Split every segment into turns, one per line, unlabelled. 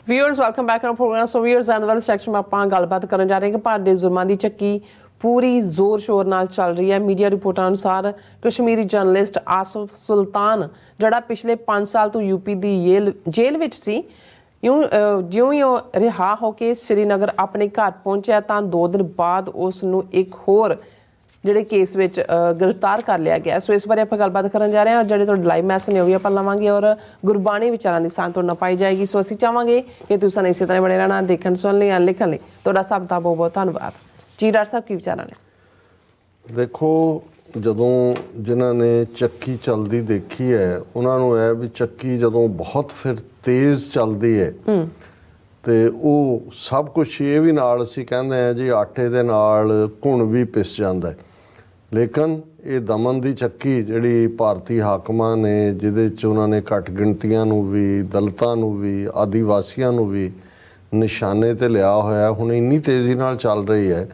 Viewers welcome back to program. So viewers end वाले section में ਆਪਾਂ ਗੱਲਬਾਤ ਕਰਨ ਜਾ ਰਹੇ ਹਾਂ कि ਭਾਰਤ ਦੇ ਜ਼ੁਲਮਾਂ ਦੀ ਚੱਕੀ ਪੂਰੀ ਜ਼ੋਰ ਸ਼ੋਰ ਨਾਲ ਚੱਲ ਰਹੀ ਹੈ। ਮੀਡੀਆ ਰਿਪੋਰਟਾਂ ਅਨੁਸਾਰ ਕਸ਼ਮੀਰੀ ਜਰਨਲਿਸਟ ਆਸਫ ਸੁਲਤਾਨ ਜਿਹੜਾ ਪਿਛਲੇ 5 ਸਾਲ ਤੋਂ यूपी ਦੀ ਜੇਲ੍ਹ ਵਿੱਚ ਸੀ, ਜਿਉਂ ਹੀ ਉਹ ਰਿਹਾ ਹੋ ਕੇ श्रीनगर ਆਪਣੇ ਘਰ ਪਹੁੰਚਿਆ ਤਾਂ 2 ਦਿਨ ਬਾਅਦ ਉਸ ਨੂੰ ਇੱਕ ਹੋਰ ਜਿਹੜੇ ਕੇਸ ਵਿੱਚ ਗ੍ਰਿਫਤਾਰ ਕਰ ਲਿਆ ਗਿਆ। ਸੋ ਇਸ ਬਾਰੇ ਆਪਾਂ ਗੱਲਬਾਤ ਕਰਨ ਜਾ ਰਹੇ ਹਾਂ। ਜਿਹੜੇ ਤੁਹਾਡੇ ਲਾਈਵ ਮੈਸੇਜ ਨੇ ਉਹ ਵੀ ਆਪਾਂ ਲਵਾਂਗੇ ਔਰ ਗੁਰਬਾਣੀ ਵਿਚਾਰਾਂ ਦੀ ਸਾਂਝ ਤੁਹਾਡੇ ਨਾਲ ਪਾਈ ਜਾਏਗੀ। ਸੋ ਅਸੀਂ ਚਾਹਾਂਗੇ ਕਿ ਤੁਸੀਂ ਇਸੇ ਤਰ੍ਹਾਂ ਬਣੇ ਰਹਿਣਾ, ਦੇਖਣ ਸੁਣਨ ਲਈ ਲਿਖਣ ਲਈ। ਤੁਹਾਡਾ ਸਭ ਦਾ ਬਹੁਤ ਬਹੁਤ ਧੰਨਵਾਦ ਜੀ। ਡਾਕਟਰ ਸਾਹਿਬ ਕੀ ਵਿਚਾਰਾਂ ਨੇ?
ਦੇਖੋ, ਜਦੋਂ ਜਿਨ੍ਹਾਂ ਨੇ ਚੱਕੀ ਚੱਲਦੀ ਦੇਖੀ ਹੈ ਉਹਨਾਂ ਨੂੰ ਇਹ ਵੀ ਚੱਕੀ ਜਦੋਂ ਬਹੁਤ ਫਿਰ ਤੇਜ਼ ਚੱਲਦੀ ਹੈ ਤੇ ਉਹ ਸਭ ਕੁਛ ਇਹ ਵੀ ਨਾਲ ਅਸੀਂ ਕਹਿੰਦੇ ਹਾਂ ਜੀ ਆਟੇ ਦੇ ਨਾਲ ਘੁਣ ਵੀ ਪਿਸ ਜਾਂਦਾ ਹੈ। ਲੇਕਿਨ ਇਹ ਦਮਨ ਦੀ ਚੱਕੀ ਜਿਹੜੀ ਭਾਰਤੀ ਹਾਕਮਾਂ ਨੇ ਜਿਹਦੇ 'ਚ ਉਹਨਾਂ ਨੇ ਘੱਟ ਗਿਣਤੀਆਂ ਨੂੰ ਵੀ, ਦਲਿਤਾਂ ਨੂੰ ਵੀ, ਆਦੀਵਾਸੀਆਂ ਨੂੰ ਵੀ ਨਿਸ਼ਾਨੇ 'ਤੇ ਲਿਆ ਹੋਇਆ, ਹੁਣ ਇੰਨੀ ਤੇਜ਼ੀ ਨਾਲ ਚੱਲ ਰਹੀ ਹੈ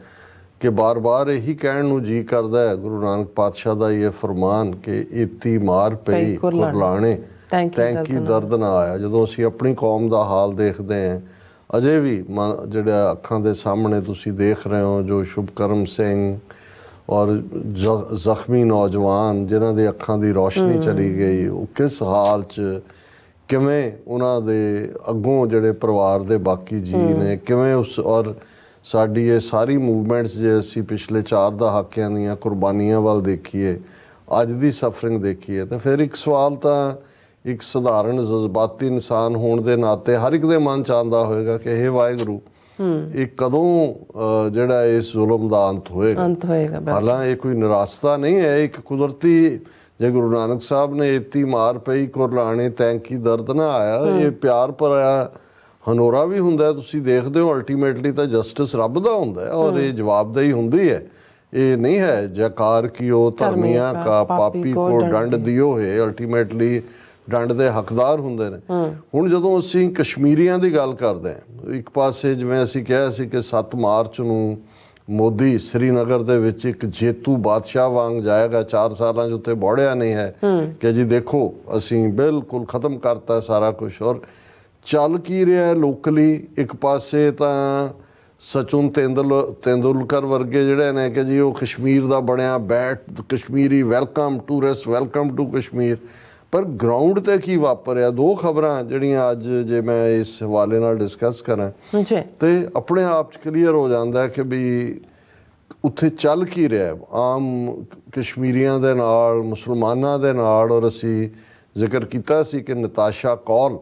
ਕਿ ਬਾਰ-ਬਾਰ ਇਹੀ ਕਹਿਣ ਨੂੰ ਜੀ ਕਰਦਾ ਹੈ ਗੁਰੂ ਨਾਨਕ ਪਾਤਸ਼ਾਹ ਦਾ ਇਹ ਫਰਮਾਨ ਕਿ ਏਤੀ ਮਾਰ ਪਈ ਕੁਰਲਾਣੇ ਤੈਂਕੀ ਦਰਦ ਨਾ ਆਇਆ। ਜਦੋਂ ਅਸੀਂ ਆਪਣੀ ਕੌਮ ਦਾ ਹਾਲ ਦੇਖਦੇ ਹਾਂ ਅਜੇ ਵੀ ਜਿਹੜਾ ਅੱਖਾਂ ਦੇ ਸਾਹਮਣੇ ਤੁਸੀਂ ਦੇਖ ਰਹੇ ਹੋ ਜੋ ਸ਼ੁਭਕਰਮ ਸਿੰਘ ਔਰ ਜ਼ਖਮੀ ਨੌਜਵਾਨ ਜਿਨ੍ਹਾਂ ਦੇ ਅੱਖਾਂ ਦੀ ਰੋਸ਼ਨੀ ਚਲੀ ਗਈ, ਉਹ ਕਿਸ ਹਾਲ 'ਚ ਕਿਵੇਂ ਉਹਨਾਂ ਦੇ ਅੱਗੋਂ ਜਿਹੜੇ ਪਰਿਵਾਰ ਦੇ ਬਾਕੀ ਜੀਅ ਨੇ ਕਿਵੇਂ ਉਸ ਔਰ ਸਾਡੀ ਇਹ ਸਾਰੀ ਮੂਵਮੈਂਟਸ ਜੇ ਅਸੀਂ ਪਿਛਲੇ 4 ਦਹਾਕਿਆਂ ਦੀਆਂ ਕੁਰਬਾਨੀਆਂ ਵੱਲ ਦੇਖੀਏ, ਅੱਜ ਦੀ ਸਫਰਿੰਗ ਦੇਖੀਏ ਤਾਂ ਫਿਰ ਇੱਕ ਸਵਾਲ ਤਾਂ ਇੱਕ ਸਧਾਰਨ ਜਜ਼ਬਾਤੀ ਇਨਸਾਨ ਹੋਣ ਦੇ ਨਾਤੇ ਹਰ ਇੱਕ ਦੇ ਮਨ 'ਚ ਆਉਂਦਾ ਹੋਏਗਾ ਕਿ ਇਹ ਵਾਹਿਗੁਰੂ ਇਹ ਕਦੋਂ ਜਿਹੜਾ ਇਸ ਜ਼ੁਲਮ ਦਾ ਅੰਤ ਹੋਏਗਾ। ਹਾਲਾਂਕਿ ਇਹ ਕੋਈ ਨਿਰਾਸ਼ਤਾ ਨਹੀਂ ਹੈ, ਇੱਕ ਕੁਦਰਤੀ ਜੇ ਗੁਰੂ ਨਾਨਕ ਸਾਹਿਬ ਨੇ ਏਤੀ ਮਾਰ ਪਈ ਕੁਰਲਾਣੇ ਤੈਂਕੀ ਦਰਦ ਨਾ ਆਇਆ, ਇਹ ਪਿਆਰ ਭਰਿਆ ਹਨੋਰਾ ਵੀ ਹੁੰਦਾ। ਤੁਸੀਂ ਦੇਖਦੇ ਹੋ ਅਲਟੀਮੇਟਲੀ ਤਾਂ ਜਸਟਿਸ ਰੱਬ ਦਾ ਹੁੰਦਾ ਔਰ ਇਹ ਜਵਾਬਦੇਹੀ ਹੁੰਦੀ ਹੈ। ਇਹ ਨਹੀਂ ਹੈ ਜੈਕਾਰ ਕੀਓ ਧਰਮੀਆਂ ਕਾ ਪਾਪੀ ਕੋ ਡੰਡ ਦਿਓ ਹੈ, ਅਲਟੀਮੇਟਲੀ ਡੰਡ ਦੇ ਹੱਕਦਾਰ ਹੁੰਦੇ ਨੇ। ਹੁਣ ਜਦੋਂ ਅਸੀਂ ਕਸ਼ਮੀਰੀਆਂ ਦੀ ਗੱਲ ਕਰਦੇ ਹਾਂ, ਇੱਕ ਪਾਸੇ ਜਿਵੇਂ ਅਸੀਂ ਕਿਹਾ ਸੀ ਕਿ 7 ਮਾਰਚ ਨੂੰ ਮੋਦੀ श्रीनगर ਦੇ ਵਿੱਚ ਇੱਕ ਜੇਤੂ ਬਾਦਸ਼ਾਹ ਵਾਂਗ ਜਾਏਗਾ, 4 ਸਾਲਾਂ 'ਚ ਉੱਥੇ ਬੋੜਿਆ ਨਹੀਂ ਹੈ ਕਿ ਜੀ ਦੇਖੋ ਅਸੀਂ ਬਿਲਕੁਲ ਖਤਮ ਕਰਤਾ ਸਾਰਾ ਕੁਛ। ਔਰ ਚੱਲ ਕੀ ਰਿਹਾ ਲੋਕਲੀ, ਇੱਕ ਪਾਸੇ ਤਾਂ ਸਚਿਨ ਤੇਂਦੁਲਕਰ ਵਰਗੇ ਜਿਹੜੇ ਨੇ ਕਿ ਜੀ ਉਹ ਕਸ਼ਮੀਰ ਦਾ ਬਣਿਆ bat Kashmiri welcome tourist welcome to Kashmir, ਪਰ ਗਰਾਊਂਡ 'ਤੇ ਕੀ ਵਾਪਰਿਆ? 2 ਖਬਰਾਂ ਜਿਹੜੀਆਂ ਅੱਜ ਜੇ ਮੈਂ ਇਸ ਹਵਾਲੇ ਨਾਲ ਡਿਸਕਸ ਕਰਾਂ ਤੇ ਆਪਣੇ ਆਪ 'ਚ ਕਲੀਅਰ ਹੋ ਜਾਂਦਾ ਕਿ ਵੀ ਉੱਥੇ ਚੱਲ ਕੀ ਰਿਹਾ ਆਮ ਕਸ਼ਮੀਰੀਆਂ ਦੇ ਨਾਲ, ਮੁਸਲਮਾਨਾਂ ਦੇ ਨਾਲ। ਔਰ ਅਸੀਂ ਜ਼ਿਕਰ ਕੀਤਾ ਸੀ ਕਿ ਨਤਾਸ਼ਾ ਕੌਲ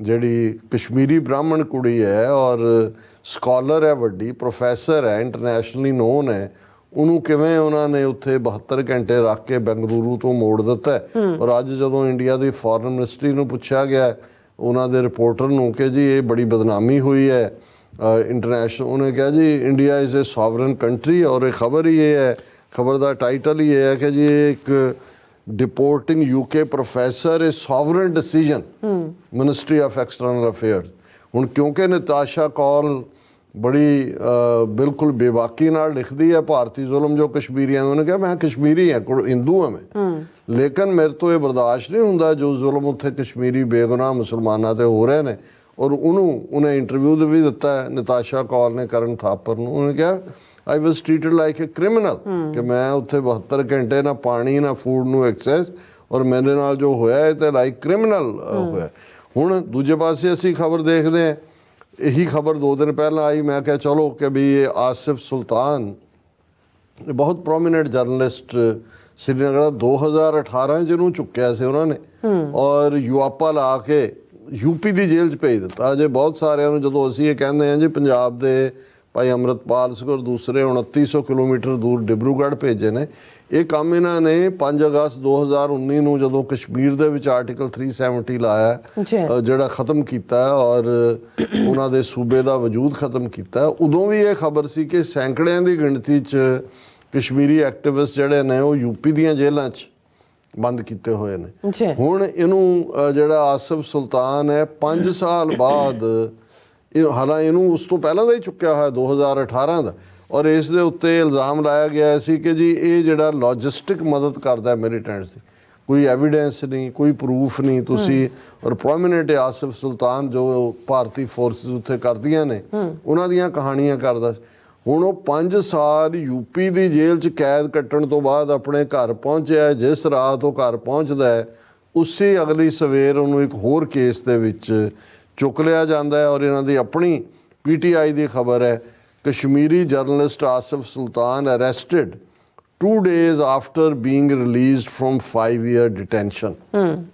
ਜਿਹੜੀ ਕਸ਼ਮੀਰੀ ਬ੍ਰਾਹਮਣ ਕੁੜੀ ਹੈ ਔਰ ਸਕਾਲਰ ਹੈ, ਵੱਡੀ ਪ੍ਰੋਫੈਸਰ ਹੈ, ਇੰਟਰਨੈਸ਼ਨਲੀ ਨੋਨ ਹੈ, ਉਹਨੂੰ ਕਿਵੇਂ ਉਹਨਾਂ ਨੇ ਉੱਥੇ 72 ਘੰਟੇ ਰੱਖ ਕੇ ਬੈਂਗਲੁਰੂ ਤੋਂ ਮੋੜ ਦਿੱਤਾ। ਔਰ ਅੱਜ ਜਦੋਂ ਇੰਡੀਆ ਦੀ ਫੋਰਨ ਮਿਨਿਸਟਰੀ ਨੂੰ ਪੁੱਛਿਆ ਗਿਆ ਉਹਨਾਂ ਦੇ ਰਿਪੋਰਟਰ ਨੂੰ ਕਿ ਜੀ ਇਹ ਬੜੀ ਬਦਨਾਮੀ ਹੋਈ ਹੈ ਇੰਟਰਨੈਸ਼ਨਲ, ਉਹਨੇ ਕਿਹਾ ਜੀ India is a sovereign country. ਔਰ ਇਹ ਖਬਰ ਹੀ ਇਹ ਹੈ, ਖਬਰ ਦਾ ਟਾਈਟਲ ਹੀ ਇਹ ਹੈ ਕਿ ਜੀ ਇੱਕ deporting UK professor a sovereign decision ministry of external affairs. हुण क्योंकि नताशा कौल बड़ी बिल्कुल बेबाकी नाल लिखती है भारतीय जुल्म जो कश्मीरियां, उन्होंने कहा मैं कश्मीरी हाँ, हिंदू हाँ मैं, लेकिन मेरे तो ये बर्दाश्त नहीं होंदा जो जुल्म उत्थे कश्मीरी बेगुनाह मुसलमानों ते हो रहे हैं। और उन्हें इंटरव्यू भी दिता है नताशा कौल ने करण थापर नूं, उन्होंने कहा I was treated like a criminal कि मैं उत्थे 72 घंटे ना पानी ना फूड नू एक्सैस और मेरे नाल जो होया है तो लाइक क्रिमिनल होया। हुण दूजे पासे असी खबर देखते हैं, यही खबर 2 दिन पहला आई, मैं क्या चलो कि भी ये आसिफ सुल्तान बहुत प्रोमिनेंट जर्नलिस्ट श्रीनगर 2018 ਜਿਹਨੂੰ ਚੁੱਕਿਆ ਸੀ ਉਹਨਾਂ ਨੇ ਔਰ ਯੂਆਪਾ ਲਾ ਕੇ यूपी ਦੀ ਜੇਲ੍ਹ 'ਚ ਭੇਜ ਦਿੱਤਾ। ਅਜੇ ਬਹੁਤ ਸਾਰਿਆਂ ਨੂੰ ਜਦੋਂ ਅਸੀਂ ਇਹ ਕਹਿੰਦੇ ਹਾਂ ਜੀ ਪੰਜਾਬ ਦੇ ਭਾਈ ਅੰਮ੍ਰਿਤਪਾਲ ਸਿੰਘ ਔਰ ਦੂਸਰੇ 2900 ਕਿਲੋਮੀਟਰ ਦੂਰ ਡਿਬਰੂਗੜ੍ਹ ਭੇਜੇ ਨੇ। ਇਹ ਕੰਮ ਇਹਨਾਂ ਨੇ 5 ਅਗਸਤ 2019 ਨੂੰ ਜਦੋਂ ਕਸ਼ਮੀਰ ਦੇ ਵਿੱਚ ਆਰਟੀਕਲ 370 ਲਾਇਆ ਜਿਹੜਾ ਖਤਮ ਕੀਤਾ ਔਰ ਉਹਨਾਂ ਦੇ ਸੂਬੇ ਦਾ ਵਜੂਦ ਖਤਮ ਕੀਤਾ, ਉਦੋਂ ਵੀ ਇਹ ਖਬਰ ਸੀ ਕਿ ਸੈਂਕੜਿਆਂ ਦੀ ਗਿਣਤੀ 'ਚ ਕਸ਼ਮੀਰੀ ਐਕਟਿਵਿਸਟ ਜਿਹੜੇ ਨੇ ਉਹ यूपी ਦੀਆਂ ਜੇਲ੍ਹਾਂ 'ਚ ਬੰਦ ਕੀਤੇ ਹੋਏ ਨੇ। ਹੁਣ ਇਹਨੂੰ ਜਿਹੜਾ ਆਸਿਫ ਸੁਲਤਾਨ ਹੈ 5 ਸਾਲ ਬਾਅਦ ਹਾਲਾਂਕਿ ਇਹਨੂੰ ਉਸ ਤੋਂ ਪਹਿਲਾਂ ਦਾ ਹੀ ਚੁੱਕਿਆ ਹੋਇਆ 2018 ਦਾ, ਔਰ ਇਸ ਦੇ ਉੱਤੇ ਇਲਜ਼ਾਮ ਲਾਇਆ ਗਿਆ ਸੀ ਕਿ ਜੀ ਇਹ ਜਿਹੜਾ ਲੌਜਿਸਟਿਕ ਮਦਦ ਕਰਦਾ ਮਿਲੀਟੈਂਟਸ ਦੀ। ਕੋਈ ਐਵੀਡੈਂਸ ਨਹੀਂ, ਕੋਈ ਪ੍ਰੂਫ ਨਹੀਂ। ਤੁਸੀਂ ਔਰ ਪ੍ਰੋਮਿਨੈਂਟ ਆਸਿਫ ਸੁਲਤਾਨ ਜੋ ਭਾਰਤੀ ਫੋਰਸਿਸ ਉੱਥੇ ਕਰਦੀਆਂ ਨੇ, ਉਹਨਾਂ ਦੀਆਂ ਕਹਾਣੀਆਂ ਕਰਦਾ ਸੀ। ਹੁਣ ਉਹ 5 ਸਾਲ ਯੂਪੀ ਦੀ ਜੇਲ੍ਹ 'ਚ ਕੈਦ ਕੱਟਣ ਤੋਂ ਬਾਅਦ ਆਪਣੇ ਘਰ ਪਹੁੰਚਿਆ। ਜਿਸ ਰਾਤ ਉਹ ਘਰ ਪਹੁੰਚਦਾ ਹੈ, ਉਸੇ ਅਗਲੀ ਸਵੇਰ ਉਹਨੂੰ ਇੱਕ ਹੋਰ ਕੇਸ ਦੇ ਵਿੱਚ ਚੁੱਕ ਲਿਆ ਜਾਂਦਾ ਹੈ। ਔਰ ਇਹਨਾਂ ਦੀ ਆਪਣੀ PTI ਦੀ ਖਬਰ ਹੈ, Kashmiri journalist Asif Sultan arrested 2 days after being released from 5-year detention।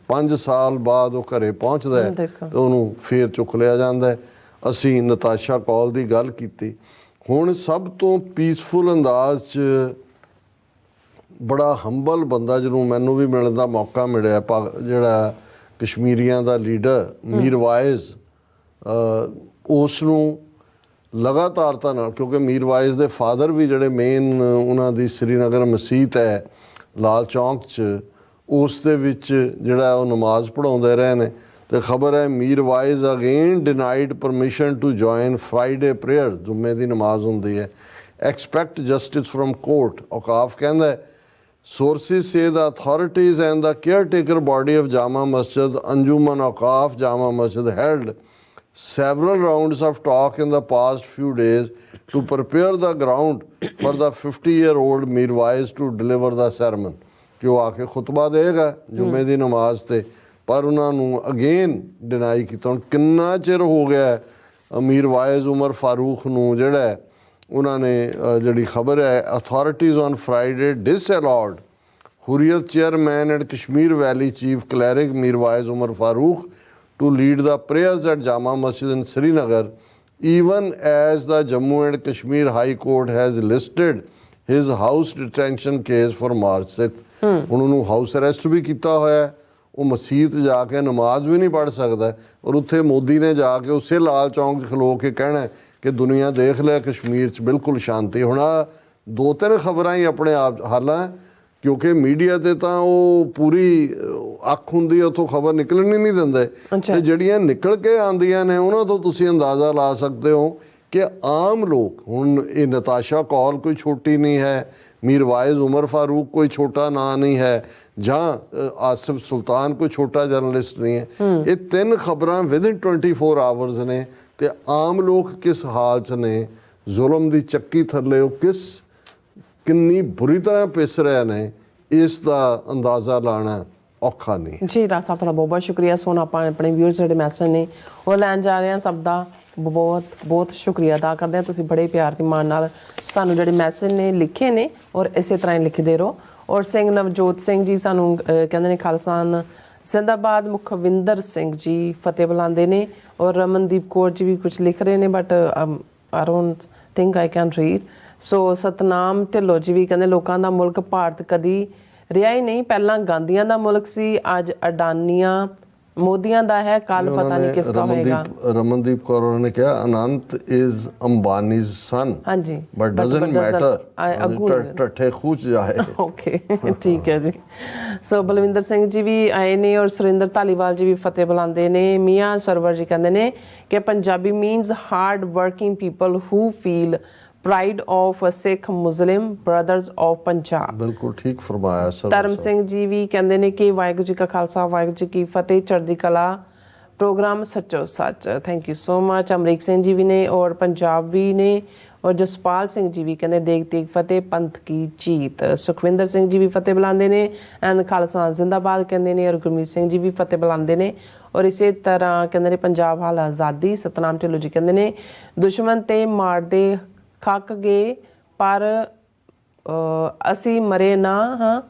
5 ਸਾਲ ਬਾਅਦ ਉਹ ਘਰੇ ਪਹੁੰਚਦਾ ਹੈ ਤੇ ਉਹਨੂੰ ਫੇਰ ਚੁੱਕ ਲਿਆ ਜਾਂਦਾ ਹੈ। ਅਸੀਂ ਨਤਾਸ਼ਾ ਕੌਲ ਦੀ ਗੱਲ ਕੀਤੀ। ਹੁਣ ਸਭ ਤੋਂ ਪੀਸਫੁਲ ਅੰਦਾਜ਼ 'ਚ ਬੜਾ ਹੰਬਲ ਬੰਦਾ ਜਿਹਨੂੰ ਮੈਨੂੰ ਵੀ ਮਿਲਣ ਦਾ ਮੌਕਾ ਮਿਲਿਆ, ਜਿਹੜਾ ਕਸ਼ਮੀਰੀਆਂ ਦਾ ਲੀਡਰ ਮੀਰਵਾਇਜ਼, ਉਸ ਨੂੰ ਲਗਾਤਾਰਤਾ ਨਾਲ, ਕਿਉਂਕਿ ਮੀਰਵਾਇਜ਼ ਦੇ ਫਾਦਰ ਵੀ ਜਿਹੜੇ ਮੇਨ ਉਹਨਾਂ ਦੀ ਸ੍ਰੀਨਗਰ ਮਸੀਤ ਹੈ ਲਾਲ ਚੌਂਕ 'ਚ, ਉਸ ਦੇ ਵਿੱਚ ਜਿਹੜਾ ਉਹ ਨਮਾਜ਼ ਪੜ੍ਹਾਉਂਦੇ ਰਹੇ ਨੇ। ਤੇ ਖਬਰ ਹੈ Mirwaiz again denied permission to join Friday prayer, ਜੁਮੇ ਦੀ ਨਮਾਜ਼ ਹੁੰਦੀ ਹੈ। Expect justice from court. ਔਕਾਫ ਕਹਿੰਦਾ sources say the authorities and the caretaker body of Jama Masjid, Anjuman Awqaf Jama Masjid, held several rounds of talk in the past few days to prepare the ground for the 50-year-old Mirwais to deliver the sermon। कि वो आके खुतबा देगा जुम्मे दी नमाज ते, पर उन्होंने again deny की। तो किन्ना चिर हो गया मीरवाइज उमर फारूक नूं जिहड़ा उन्होंने जिहड़ी खबर है, authorities on Friday disallowed Hurriyat chairman and Kashmir valley chief cleric Mirwaiz Umar Farooq to lead the prayers at Jama Masjid in Srinagar, even as the Jammu and Kashmir High Court has listed his house detention case for March 6th। ਹੁਣ ਉਹਨੂੰ house arrest ਵੀ ਕੀਤਾ ਹੋਇਆ। ਉਹ ਮਸੀਤ ਜਾ ਕੇ ਨਮਾਜ਼ ਵੀ ਨਹੀਂ ਪੜ੍ਹ ਸਕਦਾ, ਔਰ ਉੱਥੇ ਮੋਦੀ ਨੇ ਜਾ ਕੇ ਉਸੇ ਲਾਲ ਚੌਂਕ 'ਚ ਖਲੋ ਕੇ ਕਹਿਣਾ ਕਿ ਦੁਨੀਆ ਦੇਖ ਲੈ ਕਸ਼ਮੀਰ 'ਚ ਬਿਲਕੁਲ ਸ਼ਾਂਤੀ। ਹੁਣ 2-3 ਖਬਰਾਂ ਹੀ ਆਪਣੇ ਆਪ ਹਾਲਾਂ, ਕਿਉਂਕਿ ਮੀਡੀਆ ਤੇ ਤਾਂ ਉਹ ਪੂਰੀ ਅੱਖ ਹੁੰਦੀ, ਉੱਥੋਂ ਖਬਰ ਨਿਕਲਣ ਹੀ ਨਹੀਂ ਦਿੰਦੇ। ਤੇ ਜਿਹੜੀਆਂ ਨਿਕਲ ਕੇ ਆਉਂਦੀਆਂ ਨੇ ਉਹਨਾਂ ਤੋਂ ਤੁਸੀਂ ਅੰਦਾਜ਼ਾ ਲਾ ਸਕਦੇ ਹੋ ਕਿ ਆਮ ਲੋਕ, ਹੁਣ ਇਹ ਨਤਾਸ਼ਾ ਕੌਲ ਕੋਈ ਛੋਟੀ ਨਹੀਂ ਹੈ, ਮੀਰਵਾਇਜ਼ ਉਮਰ ਫਾਰੂਕ ਕੋਈ ਛੋਟਾ ਨਾਂ ਨਹੀਂ ਹੈ, ਜਾਂ ਆਸਿਫ ਸੁਲਤਾਨ ਕੋਈ ਛੋਟਾ ਜਰਨਲਿਸਟ ਨਹੀਂ ਹੈ। ਇਹ 3 ਖਬਰਾਂ ਵਿਦਿਨ 24 ਆਵਰਸ ਨੇ। ਤੇ ਆਮ ਲੋਕ ਕਿਸ ਹਾਲ 'ਚ ਨੇ, ਜ਼ੁਲਮ ਦੀ ਚੱਕੀ ਥੱਲੇ ਉਹ ਕਿੰਨੀ ਬੁਰੀ ਤਰ੍ਹਾਂ ਪਿਸ ਰਹੇ ਨੇ, ਇਸ ਦਾ ਅੰਦਾਜ਼ਾ ਲਾਣਾ ਔਖਾ ਨਹੀਂ।
ਜੀ ਰਾਜ ਸਾਹਿਬ, ਤੁਹਾਡਾ ਬਹੁਤ ਬਹੁਤ ਸ਼ੁਕਰੀਆ। ਸੋ ਆਪਾਂ ਆਪਣੇ ਵਿਊਅਰਸ ਜਿਹੜੇ ਮੈਸੇਜ ਨੇ ਉਹ ਲੈਣ ਜਾ ਰਹੇ ਹਾਂ। ਸਭ ਦਾ ਬਹੁਤ ਬਹੁਤ ਸ਼ੁਕਰੀਆ ਅਦਾ ਕਰਦੇ ਹਾਂ। ਤੁਸੀਂ ਬੜੇ ਪਿਆਰ ਤੇ ਮਾਣ ਨਾਲ ਸਾਨੂੰ ਜਿਹੜੇ ਮੈਸੇਜ ਨੇ ਲਿਖੇ ਨੇ, ਔਰ ਇਸੇ ਤਰ੍ਹਾਂ ਹੀ ਲਿਖਦੇ ਰਹੋ। ਔਰ ਸਿੰਘ ਨਵਜੋਤ ਸਿੰਘ ਜੀ ਸਾਨੂੰ ਕਹਿੰਦੇ ਨੇ ਖਾਲਸਾਨ ਜ਼ਿੰਦਾਬਾਦ। ਮੁਖਵਿੰਦਰ ਸਿੰਘ ਜੀ ਫਤਿਹ ਬੁਲਾਉਂਦੇ ਨੇ, ਔਰ ਰਮਨਦੀਪ ਕੌਰ ਜੀ ਵੀ ਕੁਝ ਲਿਖ ਰਹੇ ਨੇ, but I don't think I can read. So Satnam Dhillon ji ਵੀ ਕਹਿੰਦੇ ਲੋਕਾਂ ਦਾ ਮੁਲਕ ਭਾਰਤ ਕਦੀ ਰਿਹਾ ਹੀ ਨਹੀਂ, ਪਹਿਲਾਂ ਗਾਂਧੀਆਂ ਦਾ ਮੁਲਕ ਸੀ, ਅੱਜ ਅਡਾਨੀਆਂ ਮੋਦੀਆਂ ਦਾ ਹੈ, ਕੱਲ ਪਤਾ ਨਹੀਂ ਕਿਸ ਦਾ ਹੋਏਗਾ।
ਰਮਨਦੀਪ ਕੌਰ ਉਹਨਾਂ ਨੇ ਕਿਹਾ ਅਨੰਤ ਇਜ਼ ਅੰਬਾਨੀਜ਼ ਸਨ। ਹਾਂਜੀ, ਬਟ ਡਸਨਟ ਮੈਟਰ, ਟੱਠੇ ਖੂਚ ਜਾਏ।
ਓਕੇ, ਠੀਕ ਹੈ ਜੀ। ਸੋ ਬਲਵਿੰਦਰ ਸਿੰਘ ਜੀ ਵੀ ਆਏ ਨੇ, ਔਰ ਸੁਰਿੰਦਰ ਧਾਲੀਵਾਲ ਜੀ ਵੀ ਫਤਿਹ ਬੁਲਾਉਂਦੇ ਨੇ। ਮੀਆਂ ਸਰਵਰ ਜੀ ਕਹਿੰਦੇ ਨੇ ਕਿ Punjabi means hard working people who feel pride of Sikh Muslim brothers of Punjab.
बिल्कुल ठीक फरमाया सर।
धर्म सिंह जी भी कहते हैं कि वाहिगुरू जी का खालसा वाहिगुरू जी की फतेह, चढ़दी Kala program Sachcho Sach. Thank you so much. Amrik Singh ji भी ने और पंजाब भी ने, और जसपाल सिंह जी भी कहते देख देख फतेह पंथ की जीत। सुखविंदर सिंह जी भी फतेह बुलाते हैं एंड खालसा जिंदाबाद कहते हैं, और गुरमीत सिंह जी भी फतेह बुलाते हैं। और इसी तरह कहते हैं पंजाब हाल आज़ादी। सतनाम ढिल्लों जी कहते हैं दुश्मन ते मारदे खक गए पर ਅਸੀਂ ਮਰੇ ਨਾ। ਹਾਂ,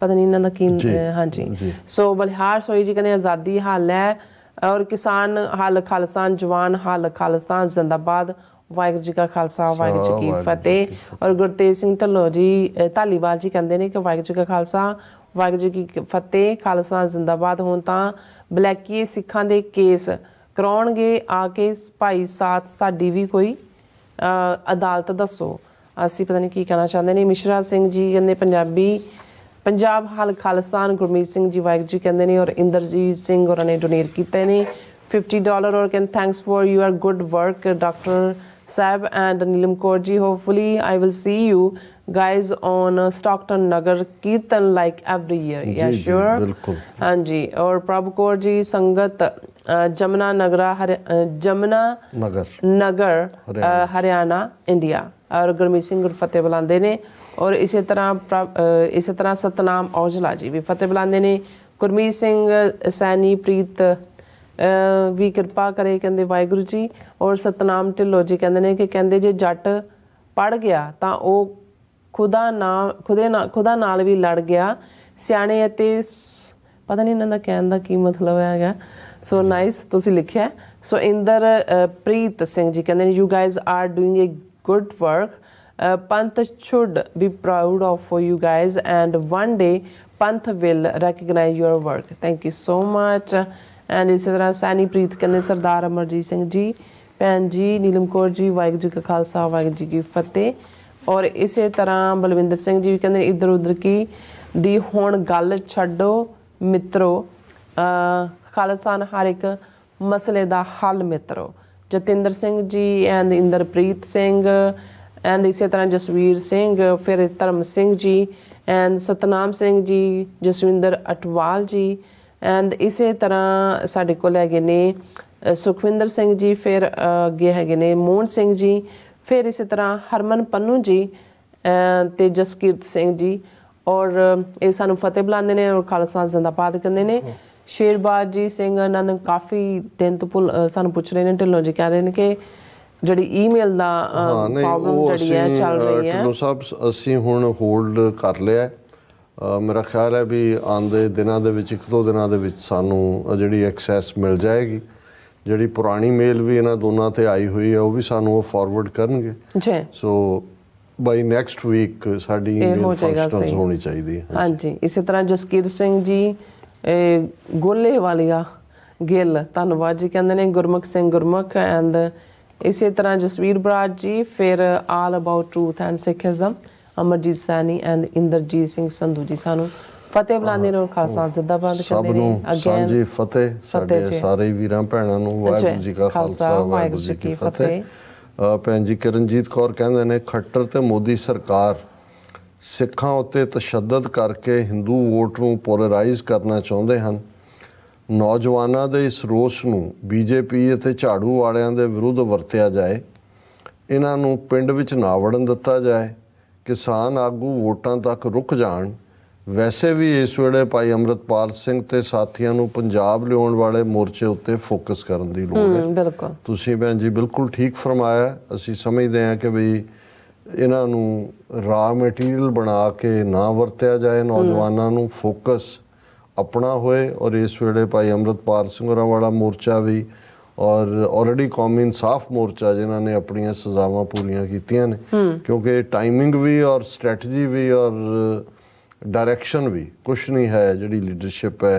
ਪਤਾ ਨਹੀਂ ਇਹਨਾਂ ਦਾ ਕੀ। ਹਾਂਜੀ। ਸੋ ਬਲਿਹਾਰ ਸੋਈ ਜੀ ਕਹਿੰਦੇ ਆਜ਼ਾਦੀ ਹਾਲ ਹੈ, ਔਰ ਕਿਸਾਨ ਹੱਲ ਖਾਲਸਾਨ, ਜਵਾਨ ਹੱਲ ਖਾਲਿਸਤਾਨ ਜ਼ਿੰਦਾਬਾਦ। ਵਾਹਿਗੁਰੂ ਜੀ ਕਾ ਖਾਲਸਾ ਵਾਹਿਗੁਰੂ ਜੀ ਕੀ ਫਤਿਹ। ਔਰ ਗੁਰਤੇਜ ਸਿੰਘ ਢਿੱਲੋਂ ਜੀ ਧਾਲੀਵਾਲ ਜੀ ਕਹਿੰਦੇ ਨੇ ਕਿ ਵਾਹਿਗੁਰੂ ਜੀ ਕਾ ਖਾਲਸਾ ਵਾਹਿਗੁਰੂ ਜੀ ਕੀ ਫਤਿਹ, ਖਾਲਸਾ ਜ਼ਿੰਦਾਬਾਦ। ਹੁਣ ਤਾਂ ਬਲੈਕੀਏ ਸਿੱਖਾਂ ਦੇ ਕੇਸ ਕਰਾਉਣਗੇ ਆ ਕੇ ਭਾਈ ਸਾਥ, ਸਾਡੀ ਵੀ ਕੋਈ ਅਦਾਲਤ ਦੱਸੋ। ਅਸੀਂ ਪਤਾ ਨਹੀਂ ਕੀ ਕਹਿਣਾ ਚਾਹੁੰਦੇ ਨੇ। ਮਿਸ਼ਰਾ ਸਿੰਘ ਜੀ ਕਹਿੰਦੇ ਪੰਜਾਬ ਹੱਲ ਖਾਲਿਸਤਾਨ। ਗੁਰਮੀਤ ਸਿੰਘ ਜੀ ਵਾਹਿਗੁਰੂ ਜੀ ਕਹਿੰਦੇ ਨੇ, ਔਰ ਇੰਦਰਜੀਤ ਸਿੰਘ ਹੋਰਾਂ ਨੇ ਡੋਨੇਟ ਕੀਤੇ ਨੇ $50, ਔਰ ਕਹਿੰਦੇ thanks for your good work doctor sahib and Neelam Kaur ji. Hopefully I will see you guys on Stockton Nagar Kirtan like every year. Yeah,
जी,
sure.
बिल्कुल।
हाँ जी। और प्रभु कौर जी संगत जमुना नगरा जमुना
नगर
हरियाणा इंडिया। और गुरमीत सिंह गुरफतेह बुलाते ने। और इसी तरह सतनाम औजला जी भी फतेह बुलाते ने। गुरमीत सिंह सैनी प्रीत भी किरपा करे कहते वाहिगुरू जी। और सतनाम ढिल्लो जी कहते हैं कि कहते जे जट पढ़ गया तो वह खुदा नाल भी लड़ गया सियाणे अते पता नहीं इन्हों का कहने का की मतलब है। सो नाइस तुसी लिखिया। सो इंदर प्रीत सिंह जी कहते you guys are doing a good work Panth should be proud of for you guys and one day Panth will recognise your work. Thank you so much. And इसी तरह सैनी प्रीत कहते सरदार अमरजीत सिंह जी भैन जी नीलम कौर जी वाहिगुरू जी का खालसा वाहिगुरू जी की फतेह। और इसी तरह बलविंदर सिंह जी भी कहते इधर उधर की दी हुण गल छड्डो मित्रो खालिस्तान हर एक मसले दा हल मित्रो। जतिंदर सिंह जी एंड इंदरप्रीत सिंह एंड इसी तरह जसवीर सिंह फिर धर्म सिंह जी एंड सतनाम सिंह जी जसविंदर अटवाल जी एंड इसी तरह साडे कोल हैगे ने सुखविंदर सिंह जी फिर अगे हैगे ने मोहन सिंह जी फिर इसी तरह हरमन पन्नू जी ते जसकीरत सिंह जी। और ये सानू फतेह बुलाते हैं और खालसा जिंदाबाद कहते हैं। शेरबाज जी सिंह इन्होंने काफ़ी दिन तो सानू पुछ रहे हैं ढिल्लों जी कह रहे हैं कि ਜਿਹੜੀ ਈਮੇਲ ਦਾ ਪ੍ਰੋਬਲਮ ਜਿਹੜੀ ਹੈ ਚੱਲ ਰਹੀ ਹੈ।
ਢਿੱਲੋਂ ਸਾਹਿਬ ਅਸੀਂ ਹੁਣ ਹੋਲਡ ਕਰ ਲਿਆ। ਮੇਰਾ ਖਿਆਲ ਹੈ ਵੀ ਆਉਂਦੇ ਦਿਨਾਂ ਦੇ ਵਿੱਚ 1-2 ਦਿਨਾਂ ਦੇ ਵਿੱਚ ਸਾਨੂੰ ਜਿਹੜੀ ਐਕਸੈਸ ਮਿਲ ਜਾਏਗੀ। ਜਿਹੜੀ ਪੁਰਾਣੀ ਮੇਲ ਵੀ ਇਹਨਾਂ ਦੋਨਾਂ ਤੇ ਆਈ ਹੋਈ ਹੈ ਉਹ ਵੀ ਸਾਨੂੰ ਉਹ ਫਾਰਵਰਡ ਕਰਨਗੇ
ਜੀ।
ਸੋ ਬਾਈ ਨੈਕਸਟ ਵੀਕ ਸਾਡੀ ਈਮੇਲ ਫੰਕਸ਼ਨਸ ਹੋਣੀ ਚਾਹੀਦੀ ਹੈ।
ਹਾਂਜੀ। ਇਸੇ ਤਰ੍ਹਾਂ ਜਸਕੀਰ ਸਿੰਘ ਜੀ ਗੋਲੇ ਵਾਲੀਆ ਗਿੱਲ ਧੰਨਵਾਦ ਜੀ ਕਹਿੰਦੇ ਨੇ ਗੁਰਮੁਖ ਸਿੰਘ ਗੁਰਮੁਖ ਐਂਡ इसी तरह जसवीर बराड़ जी फिर all about truth and Sikhism Amarjit Saini and Inderjit Singh Sandhu ji सानू फतेह बुलाते हैं और खालसा जिंदाबाद
सभ नूं सांझी फतेह साडे सारे वीरां भैणां नूं वाहिगुरू जी का खालसा वाहिगुरू जी की फतेह। भैन जी किरणजीत कौर कहंदे ने खट्टर ते मोदी सरकार सिखां उत्ते तशद्दद करके हिंदू वोट नूं पोलराइज करना चाहुंदे हन। ਨੌਜਵਾਨਾਂ ਦੇ ਇਸ ਰੋਸ ਨੂੰ ਬੀਜੇਪੀ ਅਤੇ ਝਾੜੂ ਵਾਲਿਆਂ ਦੇ ਵਿਰੁੱਧ ਵਰਤਿਆ ਜਾਏ। ਇਹਨਾਂ ਨੂੰ ਪਿੰਡ ਵਿੱਚ ਨਾ ਵੜਨ ਦਿੱਤਾ ਜਾਏ। ਕਿਸਾਨ ਆਗੂ ਵੋਟਾਂ ਤੱਕ ਰੁਕ ਜਾਣ। ਵੈਸੇ ਵੀ ਇਸ ਵੇਲੇ ਭਾਈ ਅੰਮ੍ਰਿਤਪਾਲ ਸਿੰਘ ਤੇ ਸਾਥੀਆਂ ਨੂੰ ਪੰਜਾਬ ਲਿਆਉਣ ਵਾਲੇ ਮੋਰਚੇ ਉੱਤੇ ਫੋਕਸ ਕਰਨ ਦੀ ਲੋੜ ਹੈ।
ਬਿਲਕੁਲ
ਤੁਸੀਂ ਭੈਣ ਜੀ ਬਿਲਕੁਲ ਠੀਕ ਫਰਮਾਇਆ। ਅਸੀਂ ਸਮਝਦੇ ਹਾਂ ਕਿ ਵੀ ਇਹਨਾਂ ਨੂੰ ਰਾ ਮਟੀਰੀਅਲ ਬਣਾ ਕੇ ਨਾ ਵਰਤਿਆ ਜਾਏ। ਨੌਜਵਾਨਾਂ ਨੂੰ ਫੋਕਸ अपना होए। और इस वेले भाई अमृतपाल सिंह होरां वाला मोर्चा भी और ऑलरेडी कौमी इंसाफ मोर्चा जिन्होंने अपन सजावां पूरियां कीतियां ने क्योंकि टाइमिंग भी और स्ट्रैटजी भी और डायरैक्शन भी कुछ नहीं है। जिहड़ी लीडरशिप है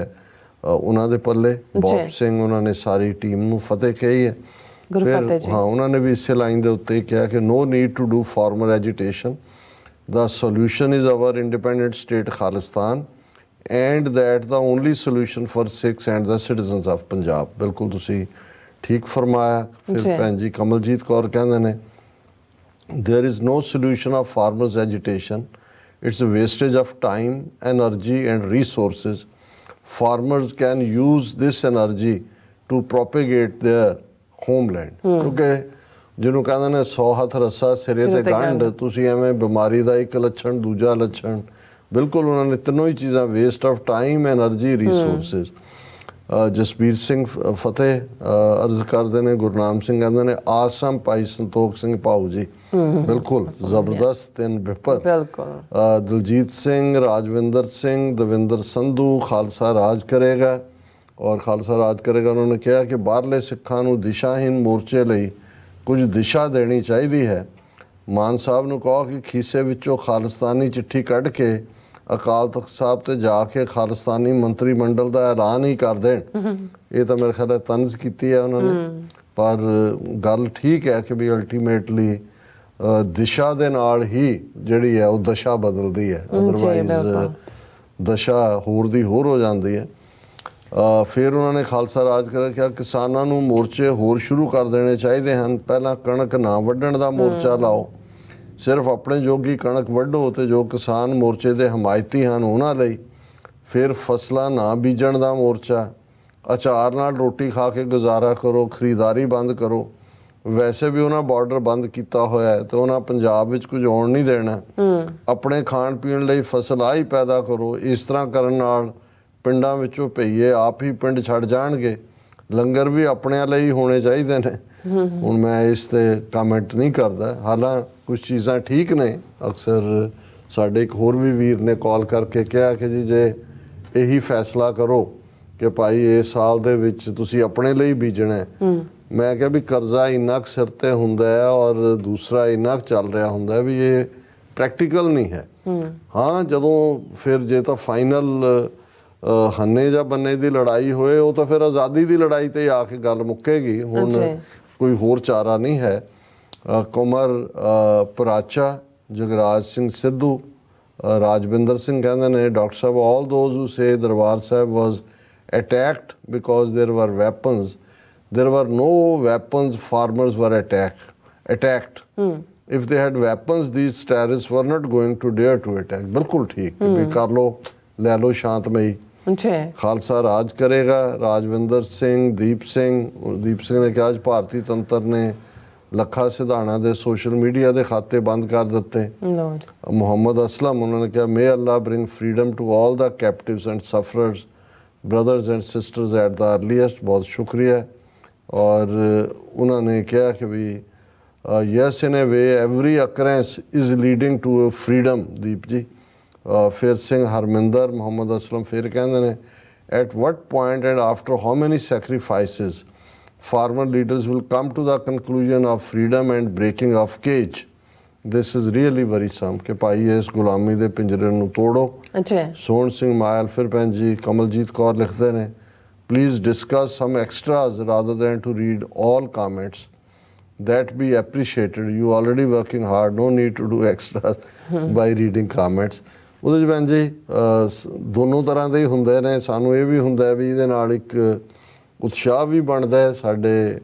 उन्हां दे पल्ले बॉब सिंह उन्होंने सारी टीम नूं फतेह कही है। फिर हाँ उन्होंने भी इस लाइन के उत्ते कहा कि no need to do formal agitation the solution is our independent state Khalistan and that the only solution for Sikhs and the citizens of Punjab। बिल्कुल तुसी ठीक फरमाया। फिर भैन जी कमलजीत कौर कहंदे ने there is no solution of farmers agitation, it's a wastage of time energy and resources। farmers can use this energy to propagate their homeland। क्योंकि ਜਿਹਨੂੰ ਕਹਿੰਦੇ ਨੇ 100 ਹੱਥ ਰੱਸਾ ਸਿਰੇ ਤੇ ਗੰਢ ਤੁਸੀਂ ਐਵੇਂ ਬਿਮਾਰੀ ਦਾ ਇੱਕ ਲੱਛਣ ਦੂਜਾ ਲੱਛਣ बिल्कुल उन्होंने तीनों ही चीज़ा waste of time energy resources. Jasbir Singh फतेह अर्ज करते हैं गुरनाम सिंह कहते हैं आसम भाई संतोख सिंह भाऊ जी बिल्कुल जबरदस्त इन बिपर। दलजीत सिंह राजविंदर सिंह दविंदर संधू खालसा राज करेगा और खालसा राज करेगा। उन्होंने कहा कि बाहरले सिखां नूं दिशाहीन मोर्चे लई कुछ दिशा देनी चाहिए है। मान साहब नूं कहो कि खीसे विचों खालिस्तानी चिट्ठी कढ़ के अकाल तख्त साहब ते जाके खालिस्तानी मंत्री मंडल का ऐलान ही कर देन। ये तो मेरे ख्याल तंज की है उन्होंने पर गल ठीक है कि भी अल्टीमेटली दिशा दे नाल ही जिहड़ी है वो दशा बदलती है। अदरवाइज दशा होर दी होर हो जाती है। फिर उन्होंने खालसा राज कर क्या किसानों मोर्चे होर शुरू कर देने चाहिए हैं। पहला कणक ना वढ़ण का मोर्चा लाओ ਸਿਰਫ ਆਪਣੇ ਜੋਗੀ ਕਣਕ ਵੱਢੋ ਤੇ ਜੋ ਕਿਸਾਨ ਮੋਰਚੇ ਦੇ ਹਮਾਇਤੀ ਹਨ ਉਹਨਾਂ ਲਈ। ਫਿਰ ਫਸਲਾਂ ਨਾ ਬੀਜਣ ਦਾ ਮੋਰਚਾ। ਅਚਾਰ ਨਾਲ ਰੋਟੀ ਖਾ ਕੇ ਗੁਜ਼ਾਰਾ ਕਰੋ, ਖਰੀਦਦਾਰੀ ਬੰਦ ਕਰੋ। ਵੈਸੇ ਵੀ ਉਹਨਾਂ ਬਾਰਡਰ ਬੰਦ ਕੀਤਾ ਹੋਇਆ ਹੈ ਤੇ ਉਹਨਾਂ ਪੰਜਾਬ ਵਿੱਚ ਕੁਝ ਆਉਣ ਨਹੀਂ ਦੇਣਾ। ਆਪਣੇ ਖਾਣ ਪੀਣ ਲਈ ਫਸਲ ਆਹ ਹੀ ਪੈਦਾ ਕਰੋ। ਇਸ ਤਰ੍ਹਾਂ ਕਰਨ ਨਾਲ ਪਿੰਡਾਂ ਵਿੱਚੋਂ ਭਈਏ ਆਪ ਹੀ ਪਿੰਡ ਛੱਡ ਜਾਣਗੇ। ਲੰਗਰ ਵੀ ਆਪਣਿਆਂ ਲਈ ਹੋਣੇ ਚਾਹੀਦੇ ਨੇ। ਹੁਣ ਮੈਂ ਇਸ ਤੇ ਕਮੈਂਟ ਨਹੀਂ ਕਰਦਾ। ਹਾਲਾਂ ਕੁਝ ਚੀਜ਼ਾਂ ਠੀਕ ਨੇ। ਅਕਸਰ ਸਾਡੇ ਇੱਕ ਹੋਰ ਵੀ ਵੀਰ ਨੇ ਕਾਲ ਕਰਕੇ ਕਿਹਾ ਕਿ ਜੀ ਜੇ ਇਹੀ ਫੈਸਲਾ ਕਰੋ ਕਿ ਭਾਈ ਇਸ ਸਾਲ ਦੇ ਵਿੱਚ ਤੁਸੀਂ ਆਪਣੇ ਲਈ ਬੀਜਣਾ ਹੈ। ਮੈਂ ਕਿਹਾ ਵੀ ਕਰਜ਼ਾ ਇੰਨਾ ਕੁ ਸਿਰ ਤੇ ਹੁੰਦਾ ਹੈ ਔਰ ਦੂਸਰਾ ਇੰਨਾ ਕੁ ਚੱਲ ਰਿਹਾ ਹੁੰਦਾ ਵੀ ਇਹ ਪ੍ਰੈਕਟੀਕਲ ਨਹੀਂ ਹੈ। ਹਾਂ, ਜਦੋਂ ਫਿਰ ਜੇ ਤਾਂ ਫਾਈਨਲ ਹੰਨੇ ਜਾਂ ਬੰਨੇ ਦੀ ਲੜਾਈ ਹੋਏ ਉਹ ਤਾਂ ਫਿਰ ਆਜ਼ਾਦੀ ਦੀ ਲੜਾਈ ਤੇ ਆ ਕੇ ਗੱਲ ਮੁੱਕੇਗੀ। ਹੁਣ ਕੋਈ ਹੋਰ ਚਾਰਾ ਨਹੀਂ ਹੈ। ਕੁਮਰ ਪਰਾਚਾ, ਜਗਰਾਜ ਸਿੰਘ ਸਿੱਧੂ, ਰਾਜਵਿੰਦਰ ਸਿੰਘ ਕਹਿੰਦੇ ਨੇ doctor Sahib all those who say Darbar Sahib was attacked because there were weapons. There were no weapons, farmers were attacked. If they had weapons, these terrorists were not going to dare to attack. ਬਿਲਕੁਲ ਠੀਕ ਵੀ ਕਰ ਲੋ, ਲੈ ਲੋ ਸ਼ਾਂਤਮਈ। ਖਾਲਸਾ ਰਾਜ ਕਰੇਗਾ। ਰਾਜਵਿੰਦਰ ਸਿੰਘ, ਦੀਪ ਸਿੰਘ ਨੇ ਕਿਹਾ ਅੱਜ ਭਾਰਤੀ ਤੰਤਰ ਨੇ ਲੱਖਾ ਸਿਧਾਣਾ ਦੇ ਸੋਸ਼ਲ ਮੀਡੀਆ ਦੇ ਖਾਤੇ ਬੰਦ ਕਰ ਦਿੱਤੇ। ਮੁਹੰਮਦ ਅਸਲਮ ਉਹਨਾਂ ਨੇ ਕਿਹਾ may Allah bring freedom to all the captives and sufferers brothers and sisters at the earliest। बहुत शुक्रिया। और उन्होंने कहा कि भी yes in a way every occurrence is leading to a freedom। दीप जी फिर सिंह हरमिंदर, मोहम्मद असलम फिर कहते हैं at what point and after how many sacrifices farmer leaders will come to the conclusion of freedom and breaking of cage। This is really worrisome कि भाई इस गुलामी के पिंजरे ਨੂੰ ਤੋੜੋ। ਸੋਹਣ ਸਿੰਘ ਮਾਇਲ ਫਿਰ ਭੈਣ ਜੀ ਕਮਲਜੀਤ ਕੌਰ ਲਿਖਦੇ ਨੇ please discuss some extras rather than to read all comments that be appreciated। you already working hard, no need to do extras by reading comments। ਉਹਦੇ 'ਚ ਭੈਣ ਜੀ ਦੋਨੋਂ ਤਰ੍ਹਾਂ ਦੇ ਹੀ ਹੁੰਦੇ ਨੇ। ਸਾਨੂੰ ਇਹ ਵੀ ਹੁੰਦਾ ਵੀ ਇਹਦੇ ਨਾਲ ਇੱਕ ਉਤਸ਼ਾਹ ਵੀ ਬਣਦਾ ਹੈ, ਸਾਡੇ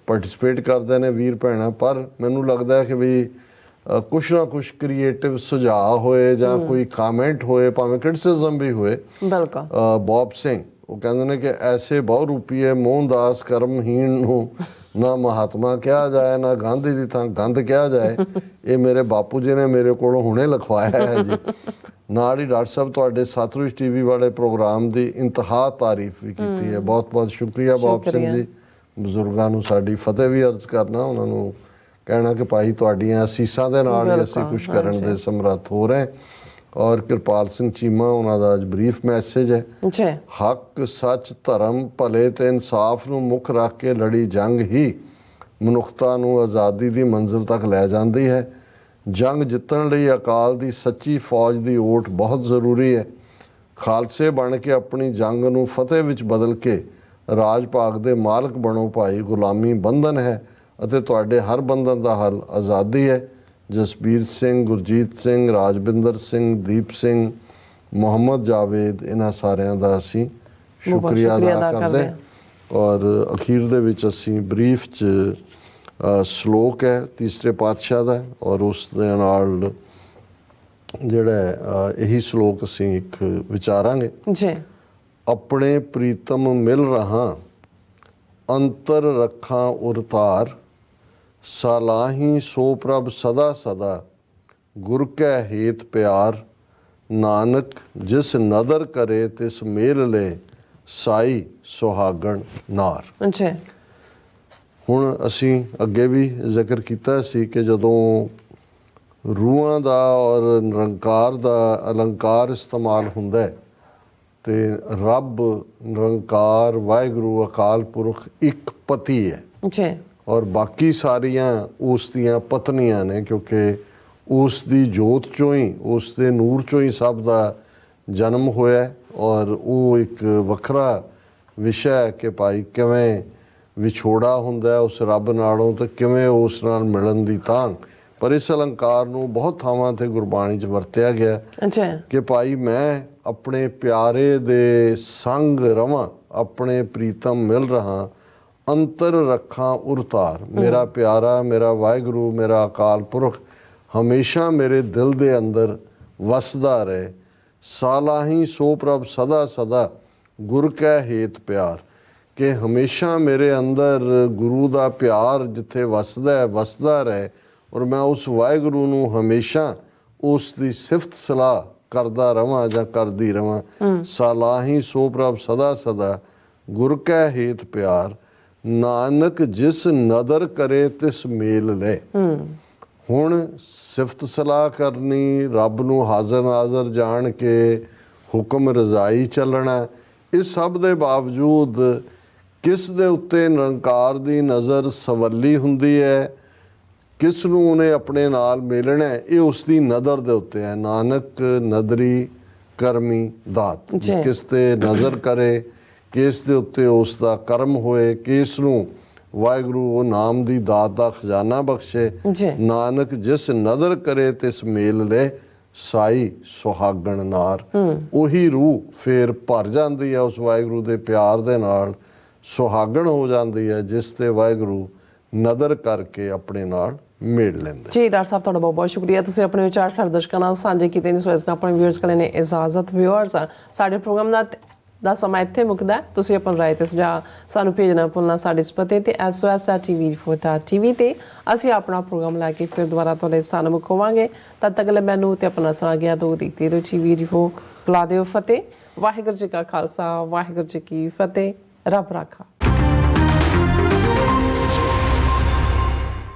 ਪਾਰਟਿਸਿਪੇਟ ਕਰਦੇ ਨੇ ਵੀਰ ਭੈਣਾਂ। ਪਰ ਮੈਨੂੰ ਲੱਗਦਾ ਕਿ ਵੀ ਕੁਛ ਨਾ ਕੁਛ ਕ੍ਰੀਏਟਿਵ ਸੁਝਾਅ ਹੋਏ ਜਾਂ ਕੋਈ ਕਮੈਂਟ ਹੋਏ, ਭਾਵੇਂ ਕ੍ਰਿਟਿਸਿਜ਼ਮ ਵੀ ਹੋਏ। ਬੌਬ ਸਿੰਘ ਉਹ ਕਹਿੰਦੇ ਨੇ ਕਿ ਐਸੇ ਬਹੁ ਰੂਪੀਏ ਮੋਹਨਦਾਸ ਕਰਮਹੀਣ ਨੂੰ ਨਾ ਮਹਾਤਮਾ ਕਿਹਾ ਜਾਏ ਨਾ ਗਾਂਧੀ ਦੀ ਥਾਂ ਗੰਧ ਕਿਹਾ ਜਾਏ। ਇਹ ਮੇਰੇ ਬਾਪੂ ਜੀ ਨੇ ਮੇਰੇ ਕੋਲੋਂ ਹੁਣੇ ਲਿਖਵਾਇਆ ਹੈ ਜੀ। ਨਾਲ ਹੀ ਡਾਕਟਰ ਸਾਹਿਬ ਤੁਹਾਡੇ ਸਤਲੁਜ ਟੀਵੀ ਵਾਲੇ ਪ੍ਰੋਗਰਾਮ ਦੀ ਇੰਤਹਾ ਤਾਰੀਫ ਵੀ ਕੀਤੀ ਹੈ। ਬਹੁਤ ਬਹੁਤ ਸ਼ੁਕਰੀਆ ਬੌਬ ਸਿੰਘ ਜੀ। ਬਜ਼ੁਰਗਾਂ ਨੂੰ ਸਾਡੀ ਫਤਿਹ ਵੀ ਅਰਜ਼ ਕਰਨਾ, ਉਹਨਾਂ ਨੂੰ ਕਹਿਣਾ ਕਿ ਭਾਈ ਤੁਹਾਡੀਆਂ ਅਸੀਸਾਂ ਦੇ ਨਾਲ ਹੀ ਅਸੀਂ ਕੁਛ ਕਰਨ ਦੇ ਸਮਰੱਥ ਹੋ ਰਹੇ। ਔਰ ਕਿਰਪਾਲ ਸਿੰਘ ਚੀਮਾ ਉਹਨਾਂ ਦਾ ਅੱਜ ਬਰੀਫ ਮੈਸੇਜ ਹੈ ਹੱਕ, ਸੱਚ, ਧਰਮ, ਭਲੇ ਤੇ ਇਨਸਾਫ ਨੂੰ ਮੁੱਖ ਰੱਖ ਕੇ ਲੜੀ ਜੰਗ ਹੀ ਮਨੁੱਖਤਾ ਨੂੰ ਆਜ਼ਾਦੀ ਦੀ ਮੰਜ਼ਿਲ ਤੱਕ ਲੈ ਜਾਂਦੀ ਹੈ। ਜੰਗ ਜਿੱਤਣ ਲਈ ਅਕਾਲ ਦੀ ਸੱਚੀ ਫੌਜ ਦੀ ਓਟ ਬਹੁਤ ਜ਼ਰੂਰੀ ਹੈ। ਖਾਲਸੇ ਬਣ ਕੇ ਆਪਣੀ ਜੰਗ ਨੂੰ ਫਤਿਹ ਵਿੱਚ ਬਦਲ ਕੇ ਰਾਜ ਭਾਗ ਦੇ ਮਾਲਕ ਬਣੋ ਭਾਈ। ਗੁਲਾਮੀ ਬੰਧਨ ਹੈ ਅਤੇ ਤੁਹਾਡੇ ਹਰ ਬੰਧਨ ਦਾ ਹੱਲ ਆਜ਼ਾਦੀ ਹੈ। ਜਸਬੀਰ ਸਿੰਘ, ਗੁਰਜੀਤ ਸਿੰਘ, ਰਾਜਵਿੰਦਰ ਸਿੰਘ, ਦੀਪ ਸਿੰਘ, ਮੁਹੰਮਦ ਜਾਵੇਦ, ਇਹਨਾਂ ਸਾਰਿਆਂ ਦਾ ਅਸੀਂ ਸ਼ੁਕਰੀਆ ਅਦਾ ਕਰਦੇ। ਔਰ ਅਖੀਰ ਦੇ ਵਿੱਚ ਅਸੀਂ ਬਰੀਫ 'ਚ ਸ਼ਲੋਕ ਹੈ ਤੀਸਰੇ ਪਾਤਸ਼ਾਹ ਦਾ ਔਰ ਉਸ ਦੇ ਨਾਲ ਜਿਹੜਾ ਇਹੀ ਸ਼ਲੋਕ ਅਸੀਂ ਇੱਕ ਵਿਚਾਰਾਂਗੇ। ਆਪਣੇ ਪ੍ਰੀਤਮ ਮਿਲ ਰਹਾ ਅੰਤਰ ਰੱਖਾਂ ਉਰਤਾਰ ਸਾਲਾਹੀ ਸੋ ਪ੍ਰਭ ਸਦਾ ਸਦਾ ਗੁਰ ਕੈ ਹੇਤ ਪਿਆਰ ਨਾਨਕ ਜਿਸ ਨਦਰ ਕਰੇ ਤਿਸ ਮੇਲ ਲੈ ਸਾਈ ਸੁਹਾਗਣ ਨਾਰ। ਹੁਣ ਅਸੀਂ ਅੱਗੇ ਵੀ ਜ਼ਿਕਰ ਕੀਤਾ ਸੀ ਕਿ ਜਦੋਂ ਰੂਹਾਂ ਦਾ ਔਰ ਨਿਰੰਕਾਰ ਦਾ ਅਲੰਕਾਰ ਇਸਤੇਮਾਲ ਹੁੰਦਾ ਹੈ ਤੇ ਰੱਬ ਨਿਰੰਕਾਰ ਵਾਹਿਗੁਰੂ ਅਕਾਲ ਪੁਰਖ ਇੱਕ ਪਤੀ ਹੈ ਔਰ ਬਾਕੀ ਸਾਰੀਆਂ ਉਸ ਦੀਆਂ ਪਤਨੀਆਂ ਨੇ, ਕਿਉਂਕਿ ਉਸ ਦੀ ਜੋਤ ਚੋਂ ਹੀ, ਉਸ ਦੇ ਨੂਰ ਚੋਂ ਹੀ ਸਭ ਦਾ ਜਨਮ ਹੋਇਆ। ਔਰ ਉਹ ਇੱਕ ਵੱਖਰਾ ਵਿਸ਼ਾ ਹੈ ਕਿ ਭਾਈ ਕਿਵੇਂ ਵਿਛੋੜਾ ਹੁੰਦਾ ਉਸ ਰੱਬ ਨਾਲੋਂ ਤੇ ਕਿਵੇਂ ਉਸ ਨਾਲ ਮਿਲਣ ਦੀ ਤਾਂਘ। ਪਰ ਇਸ ਅਲੰਕਾਰ ਨੂੰ ਬਹੁਤ ਥਾਵਾਂ 'ਤੇ ਗੁਰਬਾਣੀ 'ਚ ਵਰਤਿਆ ਗਿਆ ਕਿ ਭਾਈ ਮੈਂ ਆਪਣੇ ਪਿਆਰੇ ਦੇ ਸੰਗ ਰਵਾਂ, ਆਪਣੇ ਪ੍ਰੀਤਮ ਮਿਲ ਰਹਾ ਅੰਤਰ ਰੱਖਾਂ ਉਰਤਾਰ। ਮੇਰਾ ਪਿਆਰਾ, ਮੇਰਾ ਵਾਹਿਗੁਰੂ, ਮੇਰਾ ਅਕਾਲ ਪੁਰਖ ਹਮੇਸ਼ਾ ਮੇਰੇ ਦਿਲ ਦੇ ਅੰਦਰ ਵਸਦਾ ਰਹੇ। ਸਾਲਾਹੀ ਸੋ ਪ੍ਰਭ ਸਦਾ ਸਦਾ ਗੁਰ ਕੈ ਹੇਤ ਪਿਆਰ, ਕਿ ਹਮੇਸ਼ਾ ਮੇਰੇ ਅੰਦਰ ਗੁਰੂ ਦਾ ਪਿਆਰ ਜਿੱਥੇ ਵਸਦਾ ਰਹੇ, ਔਰ ਮੈਂ ਉਸ ਵਾਹਿਗੁਰੂ ਨੂੰ ਹਮੇਸ਼ਾ ਉਸ ਦੀ ਸਿਫਤ ਸਲਾਹ ਕਰਦਾ ਰਵਾਂ ਜਾਂ ਕਰਦੀ ਰਵਾਂ। ਸਾਲਾਹੀ ਸੋ ਪ੍ਰਭ ਸਦਾ ਸਦਾ ਗੁਰ ਕੈ ਹੇਤ ਪਿਆਰ, ਨਾਨਕ ਜਿਸ ਨਦਰ ਕਰੇ ਤਿਸ ਮੇਲ ਲੈ। ਹੁਣ ਸਿਫਤ ਸਲਾਹ ਕਰਨੀ, ਰੱਬ ਨੂੰ ਹਾਜ਼ਰ ਨਾਜ਼ਰ ਜਾਣ ਕੇ ਹੁਕਮ ਰਜ਼ਾਈ ਚੱਲਣਾ, ਇਸ ਸਭ ਦੇ ਬਾਵਜੂਦ ਕਿਸ ਦੇ ਉੱਤੇ ਨਿਰੰਕਾਰ ਦੀ ਨਜ਼ਰ ਸਵੱਲੀ ਹੁੰਦੀ ਹੈ, ਕਿਸ ਨੂੰ ਉਹਨੇ ਆਪਣੇ ਨਾਲ ਮਿਲਣਾ ਹੈ, ਇਹ ਉਸ ਦੀ ਨਜ਼ਰ ਦੇ ਉੱਤੇ ਹੈ। ਨਾਨਕ ਨਦਰੀ ਕਰਮੀ ਦਾਤ, ਕਿਸ ਤੇ ਨਜ਼ਰ ਕਰੇ, ਕਿਸ ਦੇ ਉੱਤੇ ਉਸ ਦਾ ਕਰਮ ਹੋਏ, ਕਿਸ ਨੂੰ ਵਾਹਿਗੁਰੂ ਉਹ ਨਾਮ ਦੀ ਦਾਤ ਦਾ ਖਜ਼ਾਨਾ ਬਖਸ਼ੇ। ਨਾਨਕ ਜਿਸ ਨਦਰ ਕਰੇ ਤਿਸ ਮੇਲ ਲੈ, ਸਾਈ ਸੁਹਾਗਣ ਨਾਰ। ਉਹੀ ਰੂਹ ਫੇਰ ਭਰ ਜਾਂਦੀ ਹੈ ਉਸ ਵਾਹਿਗੁਰੂ ਦੇ ਪਿਆਰ ਦੇ ਨਾਲ, ਸੁਹਾਗਣ ਹੋ ਜਾਂਦੀ ਹੈ, ਜਿਸ ਤੇ ਵਾਹਿਗੁਰੂ ਨਦਰ ਕਰਕੇ ਆਪਣੇ ਨਾਲ ਮੇਲ ਲੈਂਦੇ।
ਜੀ ਡਾਕਟਰ ਸਾਹਿਬ, ਤੁਹਾਡਾ ਬਹੁਤ ਬਹੁਤ ਸ਼ੁਕਰੀਆ। ਤੁਸੀਂ ਆਪਣੇ ਵਿਚਾਰ ਸਾਡੇ ਦਰਸ਼ਕਾਂ ਨਾਲ ਸਾਂਝੇ ਕੀਤੇ ਨੇ। ਸੋ ਇਸ ਨਾਲ ਆਪਣੇ ਵਿਊਅਰਸ ਕੋਲ ਨੇ ਇਜਾਜ਼ਤ। ਵਿਊਅਰਸ, ਸਾਡੇ ਪ੍ਰੋਗਰਾਮ ਦਾ ਸਮਾਂ ਇੱਥੇ ਮੁੱਕਦਾ ਹੈ। ਤੁਸੀਂ ਆਪਣੀ ਰਾਏ ਤੇ ਸੁਝਾਅ ਸਾਨੂੰ ਭੇਜਣਾ ਭੁੱਲਣਾ ਸਾਡੇ ਇਸ ਪਤੇ ਤੇ SOS@TV4.TV ਤੇ। ਅਸੀਂ ਆਪਣਾ ਪ੍ਰੋਗਰਾਮ ਲੈ ਕੇ ਫਿਰ ਦੁਬਾਰਾ ਤੁਹਾਡੇ ਸਾਹਮਣੇ ਹੋਵਾਂਗੇ। ਤਦ ਤੱਕ ਲਈ ਮੈਨੂੰ ਤੇ ਆਪਣਾ ਸਾਥ ਗਿਆ ਦੋ ਦੀ ਤੇਰੇ TV4 ਬੁਲਾ ਦਿਓ ਫਤਿਹ। ਵਾਹਿਗੁਰੂ ਜੀ ਕਾ ਖਾਲਸਾ, ਵਾਹਿਗੁਰੂ ਜੀ ਕੀ ਫਤਿਹ। ਰੱਬ ਰਾਖਾ।